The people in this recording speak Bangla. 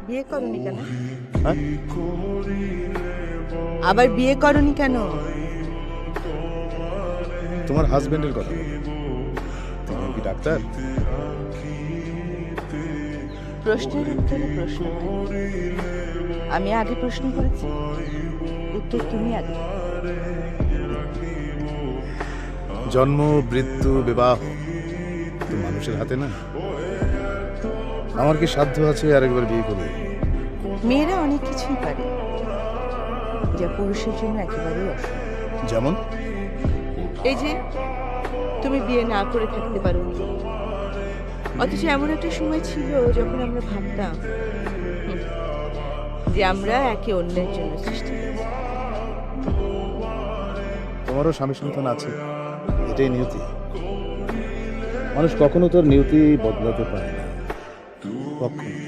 বিয়ে করনি কেন? হ্যাঁ? আবার বিয়ে করনি কেন? তোমার হাজবেন্ডের কথা বলো। তিনি কি ডাক্তার? প্রশ্নের উত্তরে প্রশ্ন হয়। আমি আগে প্রশ্ন করেছি, উত্তর তুমি আগে দাও। জন্ম, মৃত্যু, বিবাহ তো মানুষের হাতে না। আমার কি সাধ্য আছে আরেকবার বিয়ে করবে? মেয়েরা অনেক কিছুই পারে, যা পুরুষের জন্য একেবারেই অসম্ভব। যেমন? এই যে তুমি বিয়ে না করে থাকতে পারো, অথচ এমন একটা সময় ছিল যখন আমরা ভাবতাম যে আমরা একে অন্যের জন্য সৃষ্টি হয়েছি। তোমারও স্বামী সন্তান আছে, এটাই নিয়তি। মানুষ কখনো তোর নিয়তি বদলাতে পারে না, কখনো।